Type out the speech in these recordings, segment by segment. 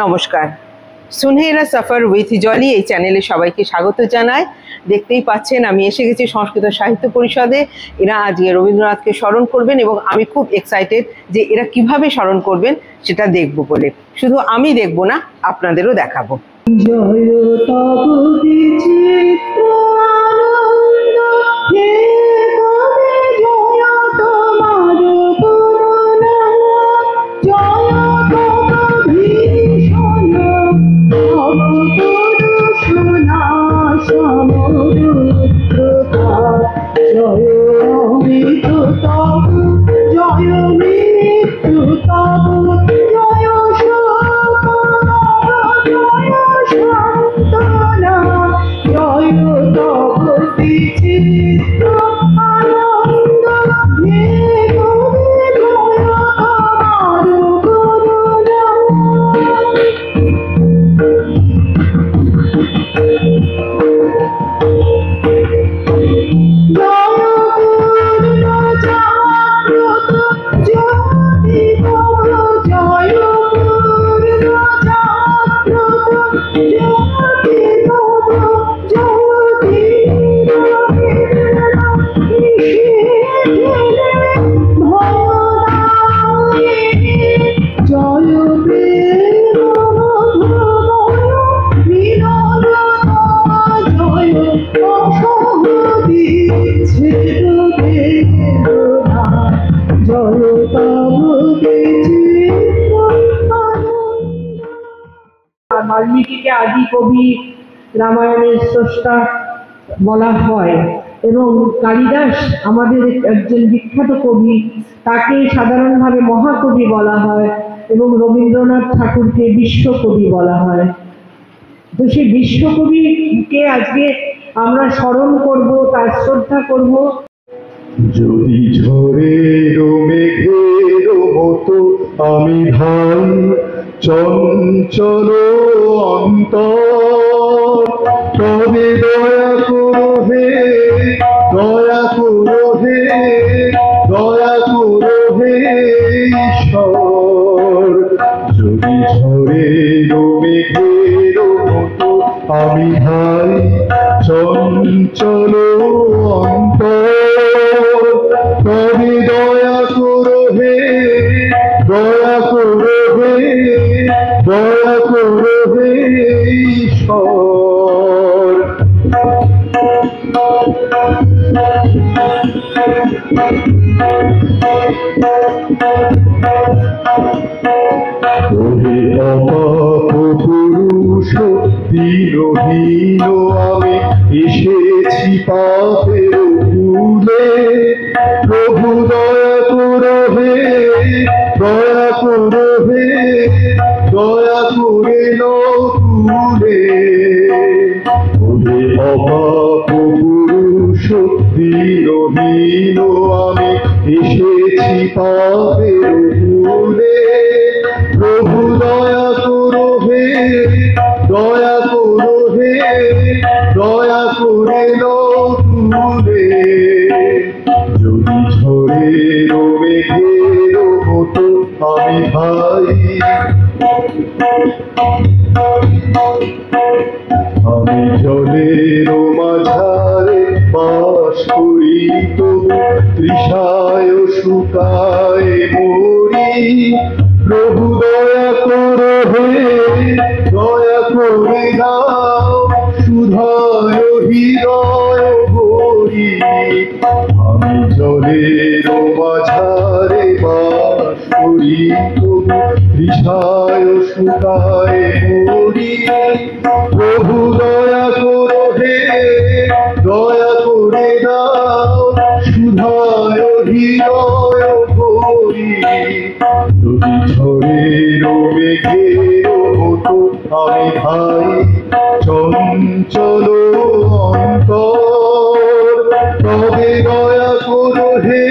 নমস্কার, সুনহেরা সফর উইথ জলি এই চ্যানেলে সবাইকে স্বাগত জানাই। দেখতেই পাচ্ছেন আমি এসে গেছি সংস্কৃত সাহিত্য পরিষদে। এরা আজকে রবীন্দ্রনাথকে স্মরণ করবেন এবং আমি খুব এক্সাইটেড যে এরা কিভাবে স্মরণ করবেন সেটা দেখব বলে। শুধু আমি দেখব না, আপনাদেরও দেখাবো। জয় তব বিচিত্র আনন্দ হে কবে জয় তোমার করুণা জয় তব ভীষণ অপকরুণা সমরুদ্রতা জয় অমৃত তব জয় মৃত্যু তব জয় সান্তনা জয় তব বিচিত্র আনন্দ হে কবে জয় তোমার করুণা বাল্মীকিকে আদি কবি, রামায়ণের স্রষ্টা বলা হয় এবং কালিদাস আমাদের একজন বিখ্যাত কবি, তাকে সাধারণভাবে মহাকবি বলা হয় এবং রবীন্দ্রনাথ ঠাকুরকে বিশ্বকবি বলা হয়। তো সেই বিশ্বকবিকে আজকে আমরা স্মরণ করব, তার শ্রদ্ধা করব। যদি ঝড়ের মেঘের মতো আমি ধান চঞ্চল অন্তর, তবে দয়া করো হে, দয়া করো হে, দয়া করো হে ঈশ্বর। যদি ঝড়ের মেঘের মতো আমি ধান চঞ্চল অন্তর, তবে দয়া করো হে, দয়া করো হে, দয়া করো হে ঈশ্বর। ওহে অপাপ পুরুষ দীনহীন আমি এসেছি পাপের ভুলে, প্রভু দয়া করো হে, দয়া করো হে, দয়া করে নাও তুলে। ওহে অপাপ পুরুষ দীনহীন আমি এসেছি পাপের ভুলে, প্রভু দয়া করো হে, দয়া করো হে, দয়া করে নাও তুলে। যদি ঝড়ের মেঘের মতো আমি ভাই, আমি জলের মাঝারে বাস করি, তবু তৃষায় শুকায় মরি, প্রভু দয়া করো হে, দয়া করে দাও সুধায় হৃদয় ভরি। আমি জলের মাঝারে বাস করি, তবু তৃষায় শুকায় মরি, প্রভু দয়া করো হে, দয়া করে দাও সুধায় হৃদয় ভরি। যদি ঝড়ের মেঘের মতো আমি ভাই চঞ্চল অন্তর, তবে দয়া করো হে,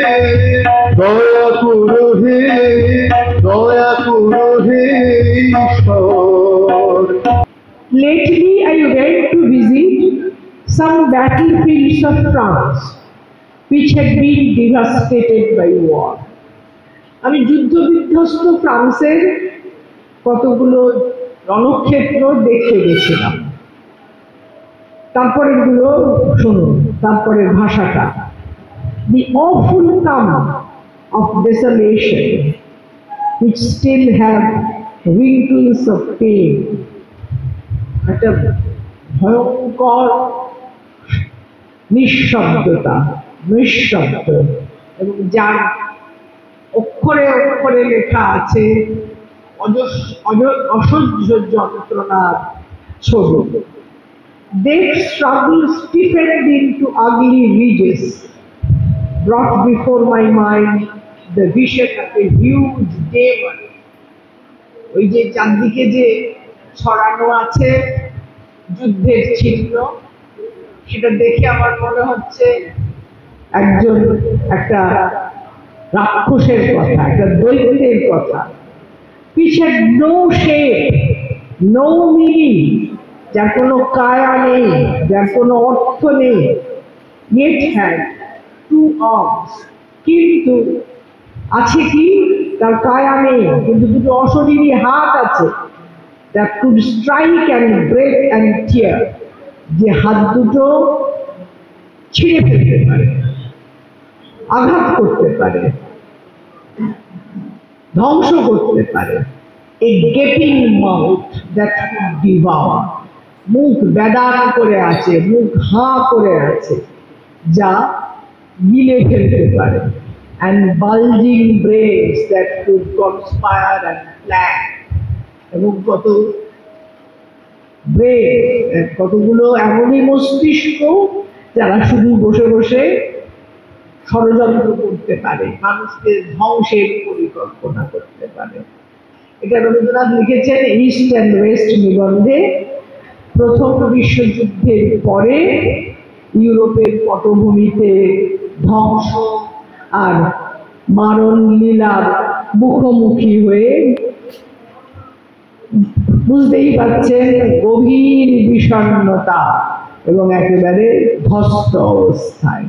দয়া করো হে, দয়া করো হে ঈশ্বর। Lately I went to visit some battlefields of France which had been devastated by war. আমি যুদ্ধ বিধ্বস্ত ফ্রান্সের কতগুলো রণক্ষেত্র দেখতে গেছিলাম। তারপরের গুলো শুনুন, তারপরের ভাষাটা। The awful calm of desolation, which still have wrinkles of pain. একটা ভয়ঙ্কর নিঃশব্দতা, নিঃশব্দ, এবং যার অক্ষরে অক্ষরে লেখা আছে অসহ্য যন্ত্রণার ছবি। Death struggle stiffened into ugly ridges, brought before my mind the vision of a huge demon. ওই যে চারদিকে যে ছড়ানো আছে যুদ্ধের চিহ্ন, সেটা দেখে আমার মনে হচ্ছে একটা রাক্ষসের কথা, একটা দৈত্যের কথা। which had no shape, no meaning, যার কোনো কায়া নেই, যার কোনো অর্থ নেই, yet had two arms, কিন্তু আছে কি, তার কায়া নেই কিন্তু দুটো অশরীরী হাত আছে, that could strike and break and tear, যে হাত দুটো ছিঁড়ে ফেলতে পারে, আঘাত করতে পারে, ধ্বংস করতে পারে। A gaping mouth that could devour, মুখ বেদান করে আছে, মুখ হাঁ করে আছে, যা গিলে ফেলতে পারে। And bulging brains that could conspire and plan, এবং কতগুলো এমনই মস্তিষ্ক যারা শুধু বসে বসে ষড়যন্ত্র করতে পারে, মানুষকে ধ্বংসের পরিকল্পনা করতে পারে। এটা রবীন্দ্রনাথ লিখেছেন ইস্ট অ্যান্ড ওয়েস্ট নিবন্ধে। প্রথম বিশ্বযুদ্ধের পরে ইউরোপের পটভূমিতে ধ্বংস আর মারণ লীলার মুখোমুখি হয়ে বুঝতেই পারছেন গভীর বিষণ্ণতা এবং একেবারে ধ্বস্ত অবস্থায়।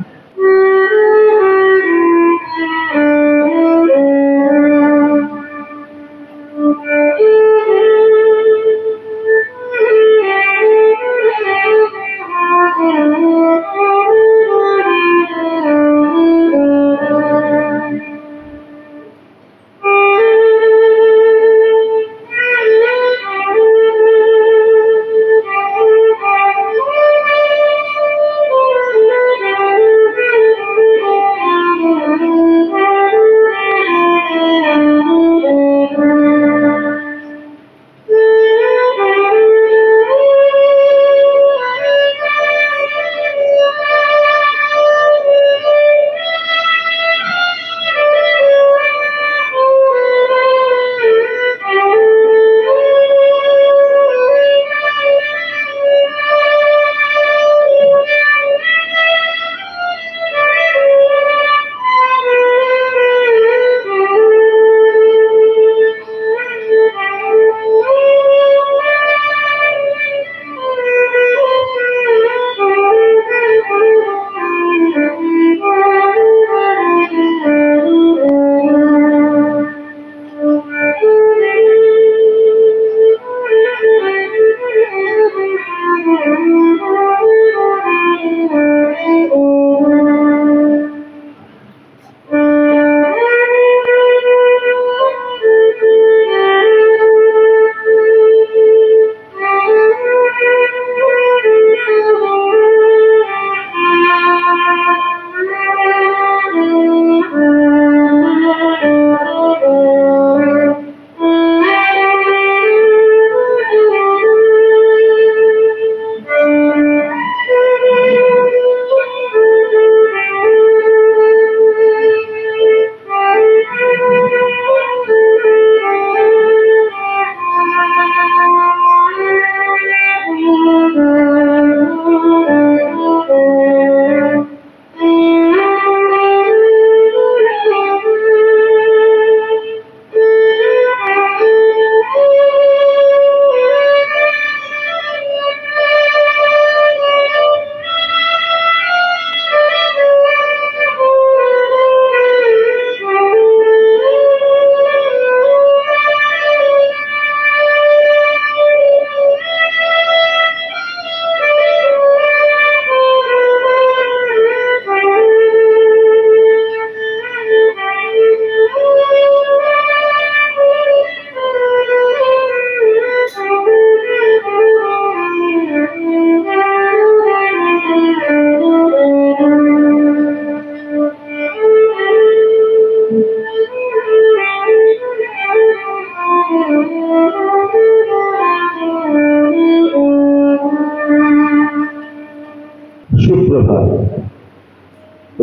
সুপ্রভাত।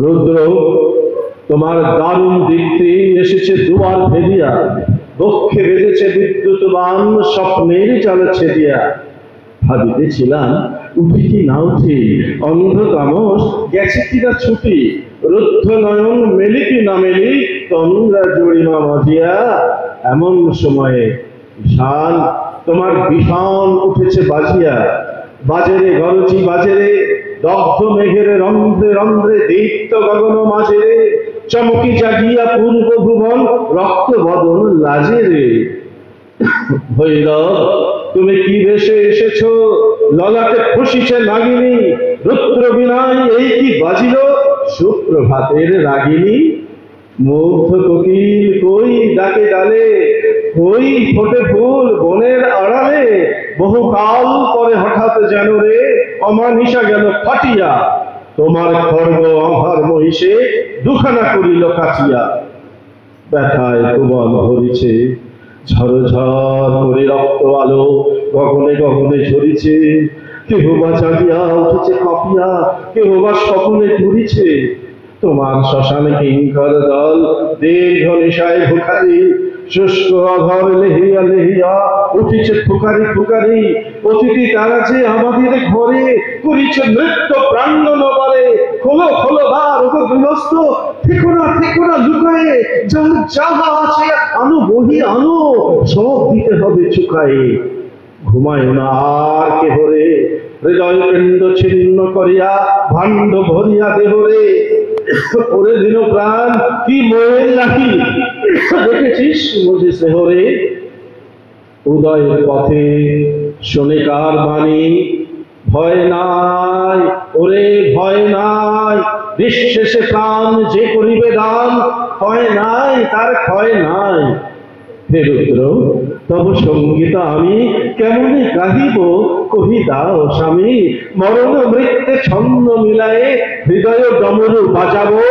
রুদ্র, তোমার দারুণ দীপ্তি এসেছে দুয়ার ভেদিয়া, বক্ষে বেঁধেছে বিদ্যুৎবান স্বপ্নের জাল ছেদিয়া। ভাবিতেছিলাম উঠি কি না উঠি, অন্ধ তামস গেছে কিনা ছুটি, রুদ্ধ নয়ন মেলি কি না মেলি, তোমরা জুড়িমা মজিয়া। এমন সময়ে বিশাল তোমার ভীষণ উঠেছে বাজিয়া, বাজেরে গরজি বাজেরে, দগ্ধ মেঘের রন্ধ্রে রন্ধ্রে দীপ্ত গগন মাঝেরে, চমকি জাগিয়া পূর্ব ভুবন রক্ত বদন লাজেরে। ভৈরব, তুমি কি বেশে এসেছো, ললাটে ফুসিছে নাগিনী, রুদ্র বিনয় এই কি বাজিল, সুপ্রভাতের রাগিনী। মুগ্ধ কোকিল কই ডাকে ডালে, কই ফোটে ফুল বনের আড়ালে, বহুকাল পরে হঠাৎ যেন রে অমানিসা গেল ফাটিয়া, তোমার খড়গ আভার মহিষে দুখানা করিল কাটিয়া। ব্যথায় ভুবন ভরিছে, ঝরঝর করে রক্ত আলো গগনে গগনে ঝরিছে, কেহ বা জাগিয়া উঠেছে কাঁপিয়া, কেহ বা স্বপ্নে ঘুরিছে। তোমার শ্মশানে কিঙ্কর দল দীর্ঘ নিশায় ভুখারি, শুষ্ক অঘর লেহিয়া লেহিয়া উঠিছে ফুকারি ফুকারি। অতিথি তারা যে আমাদের ঘরে করিছে নৃত্য প্রাঙ্গণ বারে, খোলো খোলো দ্বার ওগো গৃহস্থ, থেকো না লুকায়ে, যার যাহা আছে আনো বহি আনো, সব দিতে হবে চুকায়ে। ঘুমায় না আর কেহরে, হৃদয় পিণ্ড ছিন্ন করিয়া ভাণ্ড ভরিয়া দেহরে। ওরে দিন প্রাণ কি মোয়ের নাকি, দেখেছিস বুঝি স্নেহরে। উদয়ের পথে শোনে কার বাণী, ভয় নাই ওরে ভয় নাই, নিঃশেষে প্রাণ যে করিবে দান, ক্ষয় নাই তার ক্ষয় নাই। হে রুদ্র, তব সঙ্গীত আমি কেমনে গাহিব, কহি দাও স্বামী। মরণ মৃত্যে ছন্দ মিলায়ে হৃদয় ডমরু বাজাবো,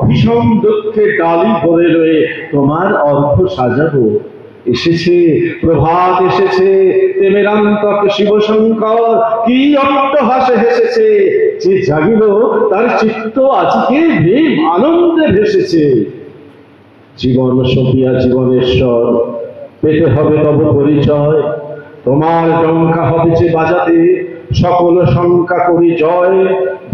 ভীষণ দুঃখে ডালি ভরে রয়ে তোমার অর্থ সাজাবো। এসেছে প্রভাত এসেছে, তেমেরান্তক শিবশঙ্কর কি অট্টহাসে হেসেছে, যে জাগিল তার চিত্ত আজকে ভীম আনন্দে ভেসেছে। জীবন সপিয়া জীবনেশ্বর, পেতে হবে তব পরিচয়, তোমার ডঙ্কা হবে যে বাজাতে, সকল শঙ্কা করি জয়।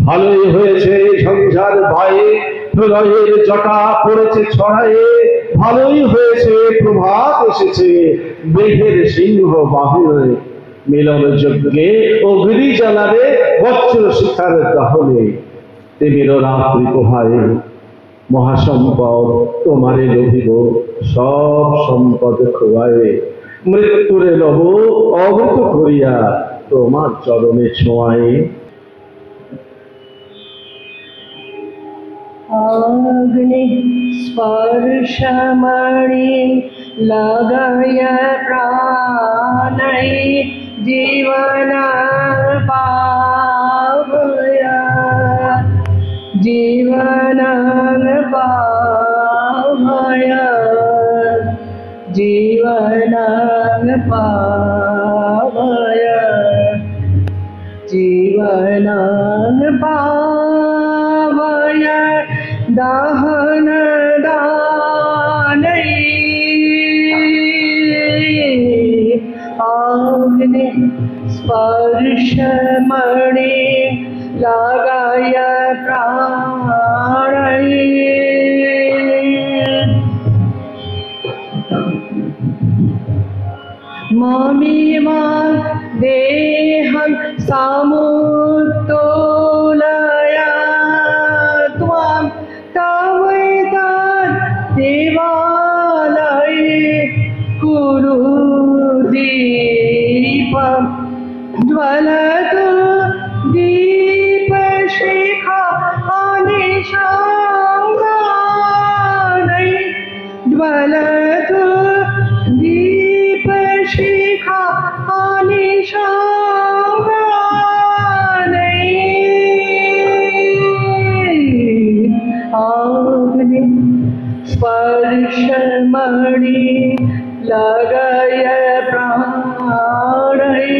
ভালোই হয়েছে ঝঞ্ঝার বায়ে, প্রলয়ের জটা পড়েছে ছড়ায়ে, ভালোই হয়েছে প্রভাত এসেছে, মেঘের সিংহ বাহিরে। মিলন যজ্ঞে অগ্নি জ্বালাবে বজ্র শিখার দহনে, তিমির রাত্রি পোহায়ে মহাসম্পদ তোমারে লোভিব, সব সম্পদ খোয়ায়ে। মৃত্যুরে লব অমৃত করিয়া তোমার চরণে ছোঁয়ায়ে। অগ্নি স্পর্শমণি লাগায় প্রাণৈ, জীবন পাবয় জীবন পাবয় জীবন পাবয় জীবন পাবয় দাহন দাनै। অগ্নি স্পর্শমণি লাগায় প্রাণৈ। মমিমা দেহং সমুত্তোলয়, ত্বং তবৈতৎ দেবালয়ে কুরু দীপম জ্বলতু দীপশিখা অনিশঙ্গাनै, জ্বলতু দীপশিখা অনিশঙ্গাनै। অগ্নি স্পর্শমণি লাগায় প্রাণৈ।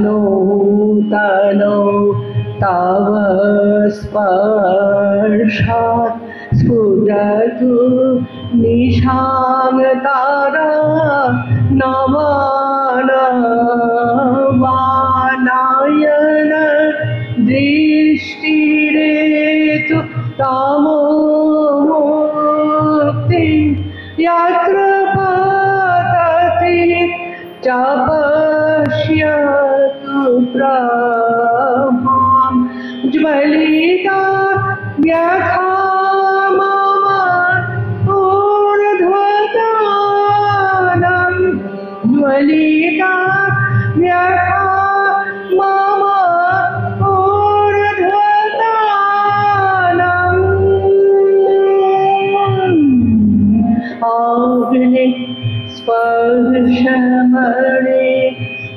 नूतन तव स्पर्शात् स्फुरतु निशां तारा नयन दृष्टिरेतु तमोमुक्ति यत्र पतति च पश्यतु प्रभां ज्वलिता यथा मम ऊर्ध्वतनं ज्वलिता यथा मम अग्नि स्पर्शमणे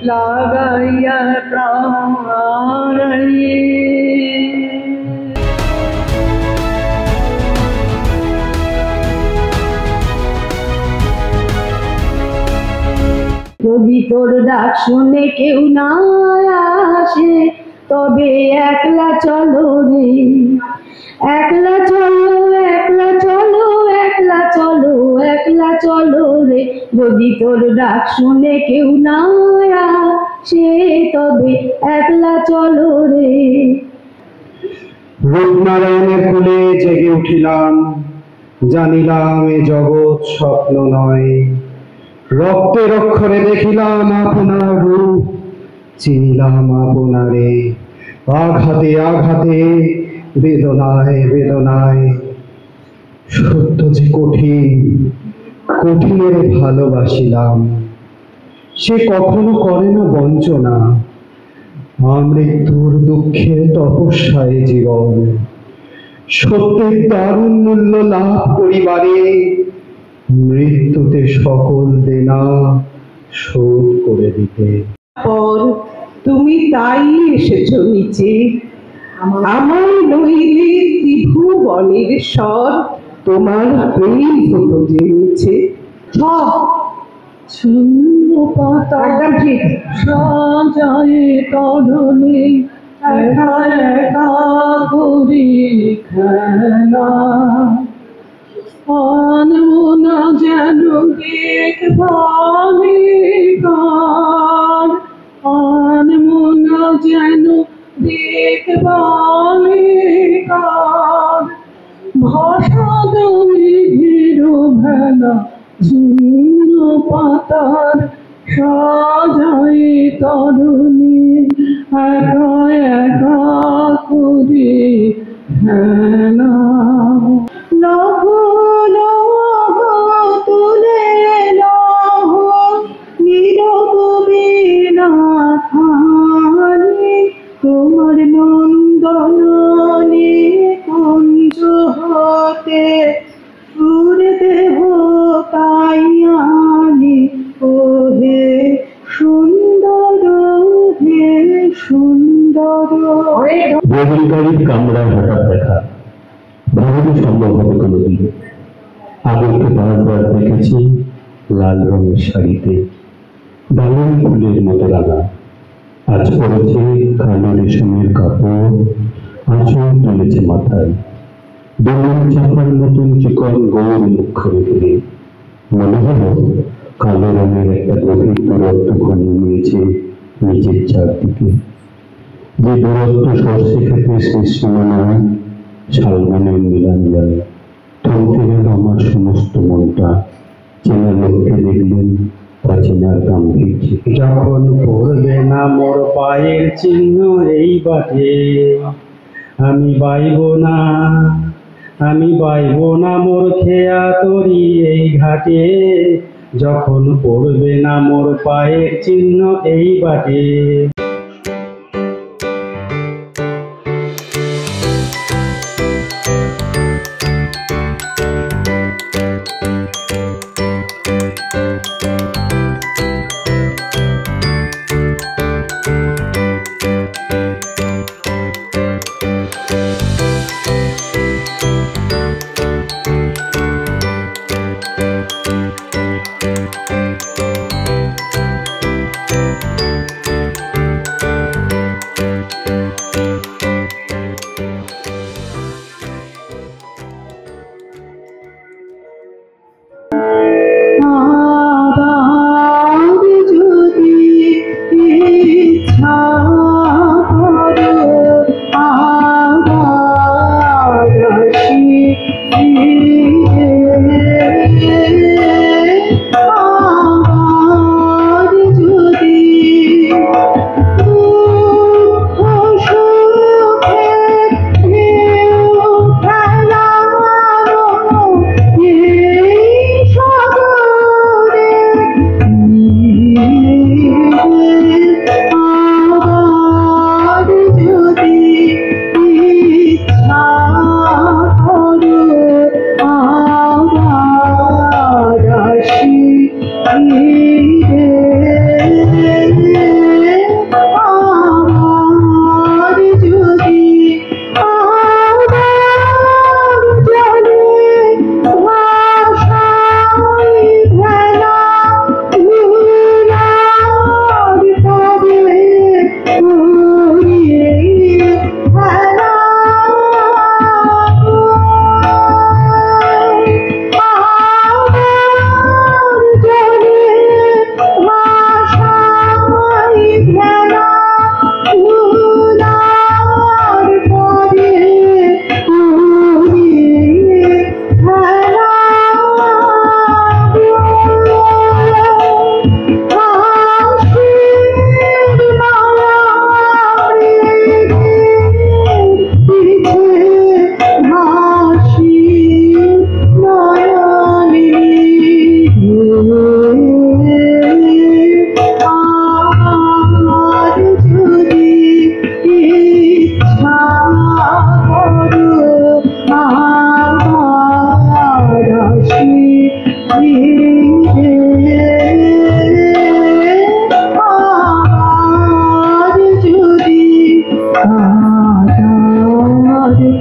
लागाय प्राणये। যদি তোর ডাক শুনে কেউ না আসে তবে একলা চলো রে, একলা চলো, একলা চলো, একলা চলো, একলা চলো রে। যদি তোর ডাক শুনে কেউ না আসে তবে একলা চলো রে। রূপনারায়ণের কোলে জেগে উঠিলাম, জানিলাম এ জগৎ স্বপ্ন নয়। রক্তের অক্ষরে দেখিলাম আপনার রূপ, চিনিলাম আপনারে। আঘাতে আঘাতে, বেদনায় বেদনায়, সত্য যে কঠিন, কঠিনের ভালোবাসিলাম। সে কখনো করে না বঞ্চনা, আমৃত্যুর দুঃখের তপস্যায় জীবন। সত্যের দারুণ মূল্য লাভ করিবারে মৃত্যুতে সকল দেনা শোধ করে দিতে। পর তুমি তাই এসেছো নিচে, আমার নইলে ত্রিভুবনের স্বর তোমার প্রেম হতো যে নিচে। ছিন্ন পাতা একদম ঠিক সাজায় তরণে একা একা করি খেলা, আনবো না যেন দেখভালে গান, আনবো না যেন দেখভালে গান। ভাষা দমে ঘিরো ভেলা ছিন্ন পাতার সাজায় তরুণী একা একা করে খেলা। লহ লহ তুলে লহ নীরব বীণা খানি, তোমার নন্দনে কুঞ্জ হতে সুর দেহ তাইয়ানি। ওহে সুন্দর, হে সুন্দর। রবিনকারীর কামরায় হঠাৎ দেখা, ভাবতে সম্ভব হবে কোনোদিন। আগেকে বারবার দেখেছি লাল রঙের শাড়িতে, বালুন ফুলের মতো রাঙা। আজ পড়েছে কালো রেশমের কাপড়, আঁচল তুলেছে মাথায়। দোলন চাপার মতন চিকন গৌর মুখ রেখে মনে হলো কালো রঙের একটা গভীর দূরত্ব ঘনিয়ে নিয়েছে নিজের চারদিকে। যে দূরত্ব সর্ষে খেতে শেষ সীমানায় শালবনের নীলাঞ্জনে। থমকে গেল আমার সমস্ত মনটা। চেনা লোককে দেখলেন অচেনার গাম্ভীর্য। যখন পড়বে না মোর পায়ের চিহ্ন এই বাটে, আমি বাইব না, আমি বাইব না মোর খেয়া তরি এই ঘাটে। যখন পড়বে না মোর পায়ের চিহ্ন এই বাটে।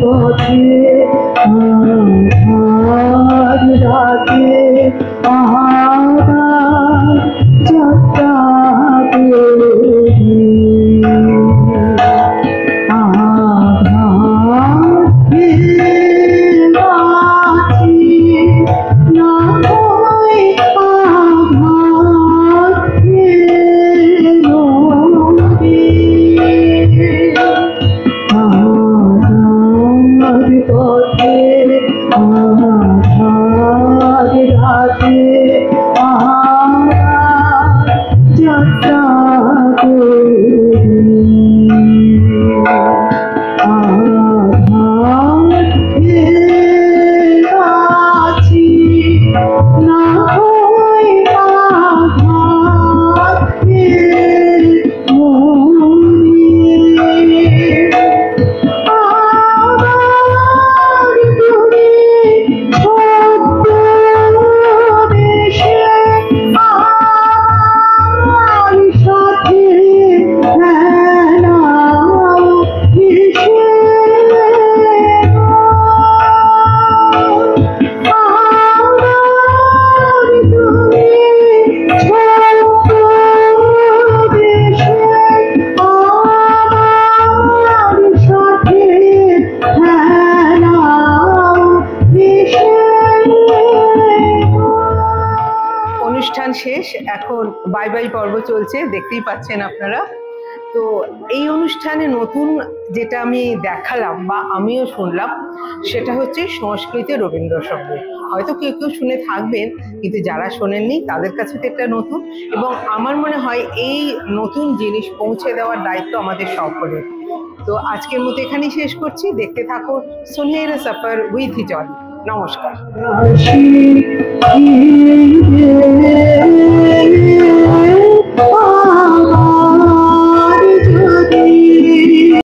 পথে আধার রাতে আধার যাত্রা করি আধার বাঁচি না হয় আধার আধার পথে আধার রাতে আধার যাত্রা করি আধার আছি না হয় আধার আবার তুমি ছদ্মবেশে আমার সাথে খেলাও মিশে আবার তুমি ছদ্মবেশে আমার সাথে খেলাও মিশে অনুষ্ঠান শেষ, এখন বাই বাই পর্ব চলছে, দেখতেই পাচ্ছেন আপনারা। তো এই অনুষ্ঠানে নতুন যেটা আমি দেখালাম বা আমিও শুনলাম সেটা হচ্ছে সংস্কৃতে রবীন্দ্রসঙ্গীত। হয়তো কেউ কেউ শুনে থাকবেন, কিন্তু যারা শোনেননি তাদের কাছে তো এটা নতুন, এবং আমার মনে হয় এই নতুন জিনিস পৌঁছে দেওয়ার দায়িত্ব আমাদের সকলের। তো আজকের মতো এখানেই শেষ করছি। দেখতে থাকুন সুনহেরা সফর উইথ জলি। নমস্কার। রাশি